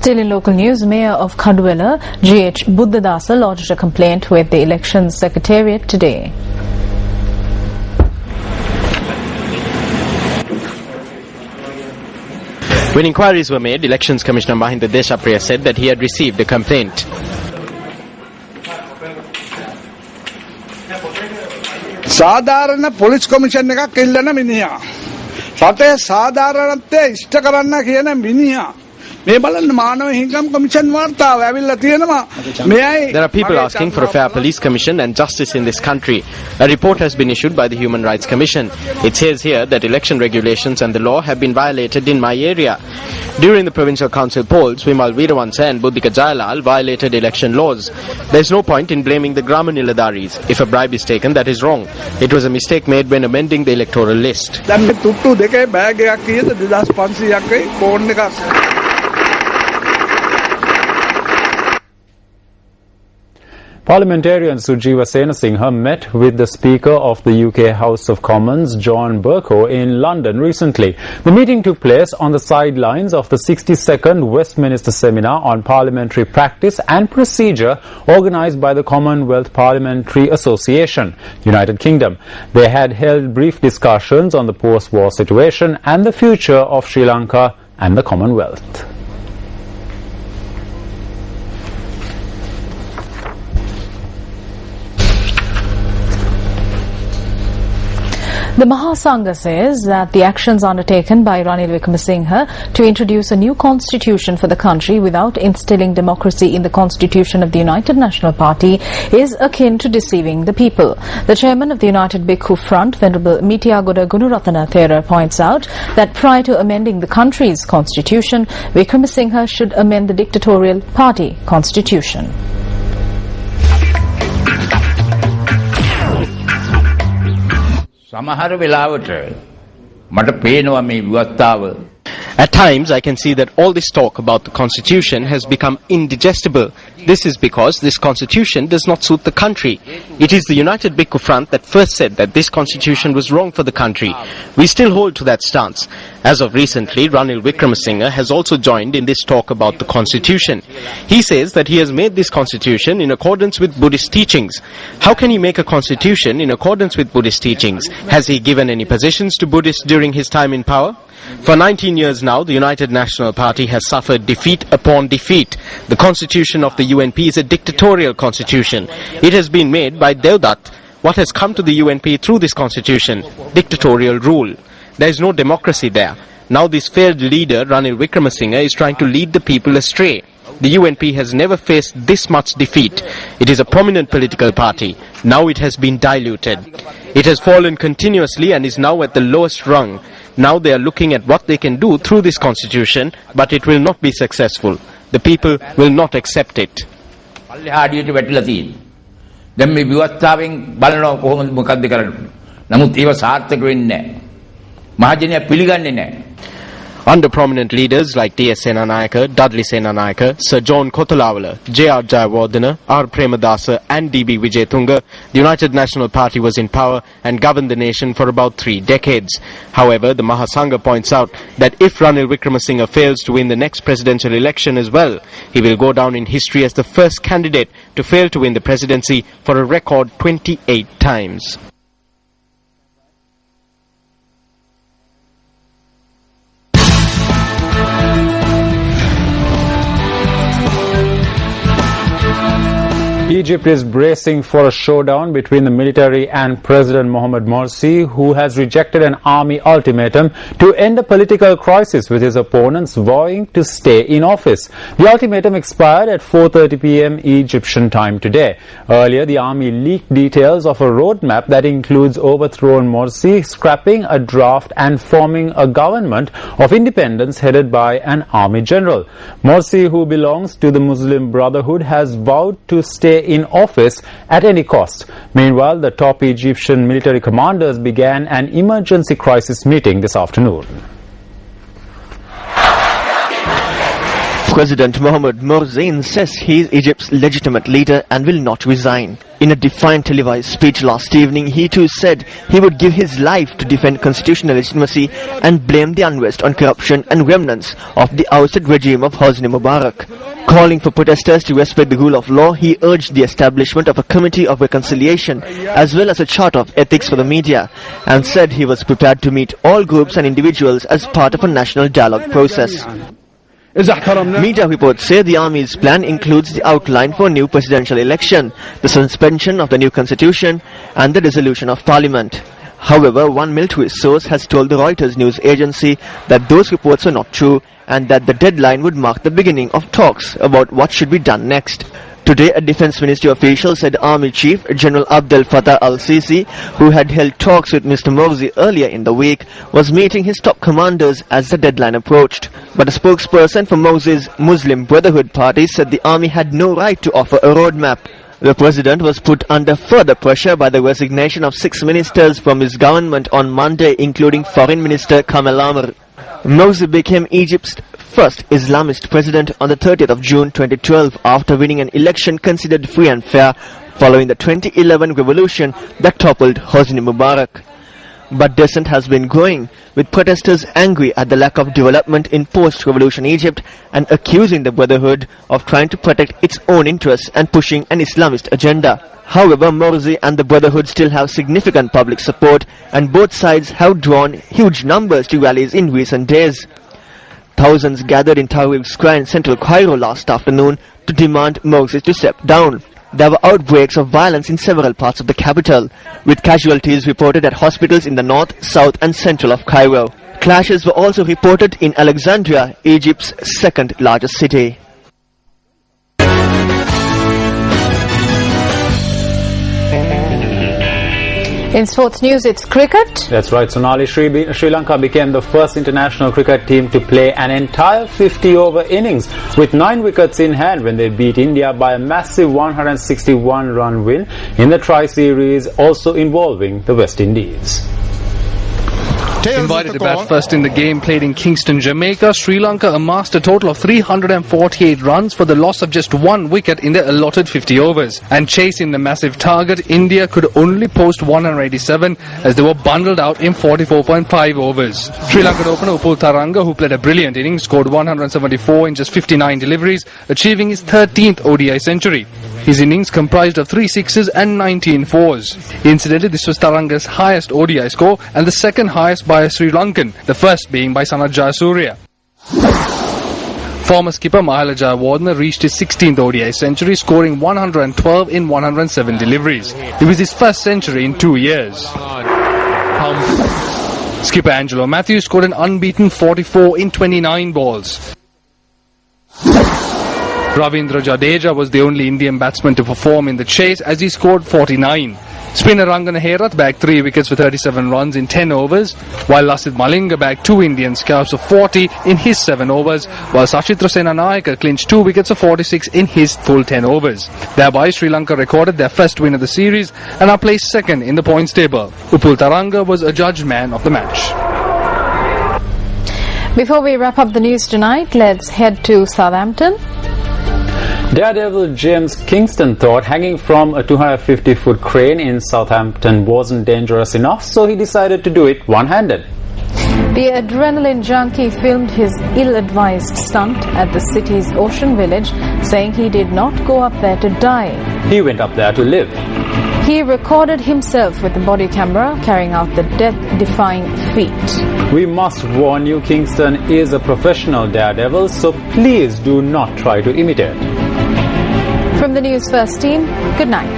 Still in local news, Mayor of Kaduwela, G.H. Buddhadasa, lodged a complaint with the Elections Secretariat today. When inquiries were made, Elections Commissioner Mahinda Deshapriya said that he had received a complaint. සාධාරණ police commission එකක් ඉල්ලන මිනිහා. රටේ සාධාරණත්වය ඉෂ්ට කරන්න කියන මිනිහා. මේ බලන්න මානව හිඟම් කොමිෂන් වාර්තාව ඇවිල්ලා තියෙනවා. මෙයයි There are people asking for a fair police commission and justice in this country. A report has been issued by the Human Rights Commission. It says here that election regulations and the law have been violated in my area. During the provincial council polls, Vimal Veerawansa and Buddhika Jayalal violated election laws. There is no point in blaming the Grama Niladaris. If a bribe is taken, that is wrong. It was a mistake made when amending the electoral list. දැන් මේ තුට්ටු දෙකේ bag එකක් කීයද 2500ක් phone එකක්. Parliamentarian Sujiva Senasinghe met with the Speaker of the UK House of Commons, John Bercow, in London recently. The meeting took place on the sidelines of the 62nd Westminster Seminar on Parliamentary Practice and Procedure organised by the Commonwealth Parliamentary Association, United Kingdom. They had held brief discussions on the post-war situation and the future of Sri Lanka and the Commonwealth. The Mahasangha says that the actions undertaken by Ranil Wickremesinghe to introduce a new constitution for the country without instilling democracy in the constitution of the United National Party is akin to deceiving the people. The chairman of the United Bhikkhu Front, Venerable Mithiyagoda Gunaratana Thera, points out that prior to amending the country's constitution, Wickremesinghe should amend the dictatorial party constitution. සමහර වෙලාවට මට පේනවා මේ විවස්ථාව. At times, I can see that all this talk about the constitution has become indigestible. This is because this constitution does not suit the country. It is the United Bhikkhu Front that first said that this constitution was wrong for the country. We still hold to that stance. As of recently, Ranil Wickremesinghe has also joined in this talk about the constitution. He says that he has made this constitution in accordance with Buddhist teachings. How can he make a constitution in accordance with Buddhist teachings? Has he given any positions to Buddhists during his time in power? For 19 years now, the United National Party has suffered defeat upon defeat. The constitution of the UNP is a dictatorial constitution. It has been made by Devdutt. What has come to the UNP through this constitution? Dictatorial rule. There is no democracy there. Now this failed leader, Ranil Wickremesinghe, is trying to lead the people astray. The UNP has never faced this much defeat. It is a prominent political party. Now it has been diluted. It has fallen continuously and is now at the lowest rung. Now they are looking at what they can do through this constitution, but it will not be successful. The people will not accept it. පල්ලෙහාඩියට වැටිලා තියෙන්නේ. දැන් මේ විවස්ථාවෙන් බලනවා කොහොමද මොකක්ද කරන්නේ. නමුත් ඒව සාර්ථක වෙන්නේ නැහැ. මහජනයා පිළිගන්නේ නැහැ. Under prominent leaders like D.S. Senanayake, Dudley Senanayake, Sir John Kothalawala, J.R. Jayawardena, R. Premadasa and D.B. Wijetunga, the United National Party was in power and governed the nation for about 3 decades. However, the Mahasangha points out that if Ranil Wickremesinghe fails to win the next presidential election as well, he will go down in history as the first candidate to fail to win the presidency for a record 28 times. Egypt is bracing for a showdown between the military and President Mohamed Morsi, who has rejected an army ultimatum to end a political crisis with his opponents vowing to stay in office. The ultimatum expired at 4:30 p.m. Egyptian time today. Earlier, the army leaked details of a roadmap that includes overthrowing Morsi, scrapping a draft and forming a government of independence headed by an army general. Morsi, who belongs to the Muslim Brotherhood, has vowed to stay in office at any cost. Meanwhile, the top Egyptian military commanders began an emergency crisis meeting this afternoon. President Mohamed Morsi insists he is Egypt's legitimate leader and will not resign. In a defiant televised speech last evening, he too said he would give his life to defend constitutional legitimacy and blame the unrest on corruption and remnants of the ousted regime of Hosni Mubarak. Calling for protesters to respect the rule of law, he urged the establishment of a committee of reconciliation as well as a charter of ethics for the media, and said he was prepared to meet all groups and individuals as part of a national dialogue process. Media reports say the army's plan includes the outline for a new presidential election, the suspension of the new constitution, and the dissolution of parliament. However, one military source has told the Reuters news agency that those reports are not true and that the deadline would mark the beginning of talks about what should be done next. Today, a defense ministry official said Army Chief General Abdel Fattah al-Sisi, who had held talks with Mr. Morsi earlier in the week, was meeting his top commanders as the deadline approached. But a spokesperson for Morsi's Muslim Brotherhood party said the army had no right to offer a roadmap. The president was put under further pressure by the resignation of 6 ministers from his government on Monday, including Foreign Minister Kamel Amr. Morsi became Egypt's first Islamist president on the 30th of June 2012 after winning an election considered free and fair following the 2011 revolution that toppled Hosni Mubarak. But dissent has been growing, with protesters angry at the lack of development in post-revolution Egypt and accusing the Brotherhood of trying to protect its own interests and pushing an Islamist agenda. However, Morsi and the Brotherhood still have significant public support, and both sides have drawn huge numbers to rallies in recent days. Thousands gathered in Tahrir Square in central Cairo last afternoon to demand Morsi to step down. There were outbreaks of violence in several parts of the capital, with casualties reported at hospitals in the north, south and central of Cairo. Clashes were also reported in Alexandria, Egypt's second largest city. In sports news, it's cricket. That's right, Sonali. Sri Lanka became the first international cricket team to play an entire 50-over innings with 9 wickets in hand when they beat India by a massive 161-run win in the Tri-Series, also involving the West Indies. Invited to bat first in the game played in Kingston, Jamaica, Sri Lanka amassed a total of 348 runs for the loss of just 1 wicket in their allotted 50 overs. And chasing the massive target, India could only post 187 as they were bundled out in 44.5 overs. Sri Lankan opener Upul Tharanga, who played a brilliant innings, scored 174 in just 59 deliveries, achieving his 13th ODI century. His innings comprised of 3 sixes and 19 fours. Incidentally, this was Taranga's highest ODI score and the second highest by a Sri Lankan, the first being by Sanath Jayasuriya. Former skipper Mahela Jayawardene reached his 16th ODI century, scoring 112 in 107 deliveries. It was his first century in 2 years. Skipper Angelo Matthews scored an unbeaten 44 in 29 balls. Ravindra Jadeja was the only Indian batsman to perform in the chase as he scored 49. Spinner Rangana Herath bagged 3 wickets for 37 runs in 10 overs, while Lasith Malinga bagged 2 Indian scalps of 40 in his 7 overs, while Sachitra Senanayake clinched 2 wickets of 46 in his full 10 overs. Thereby, Sri Lanka recorded their first win of the series and are placed second in the points table. Upul Tharanga was adjudged man of the match. Before we wrap up the news tonight, let's head to Southampton. Daredevil James Kingston thought hanging from a 250-foot crane in Southampton wasn't dangerous enough, so he decided to do it one-handed. The adrenaline junkie filmed his ill-advised stunt at the city's Ocean Village, saying he did not go up there to die. He went up there to live. He recorded himself with a body camera carrying out the death-defying feat. We must warn you, Kingston is a professional daredevil, so please do not try to imitate. From the News First team, good night.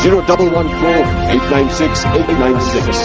0114 896 896.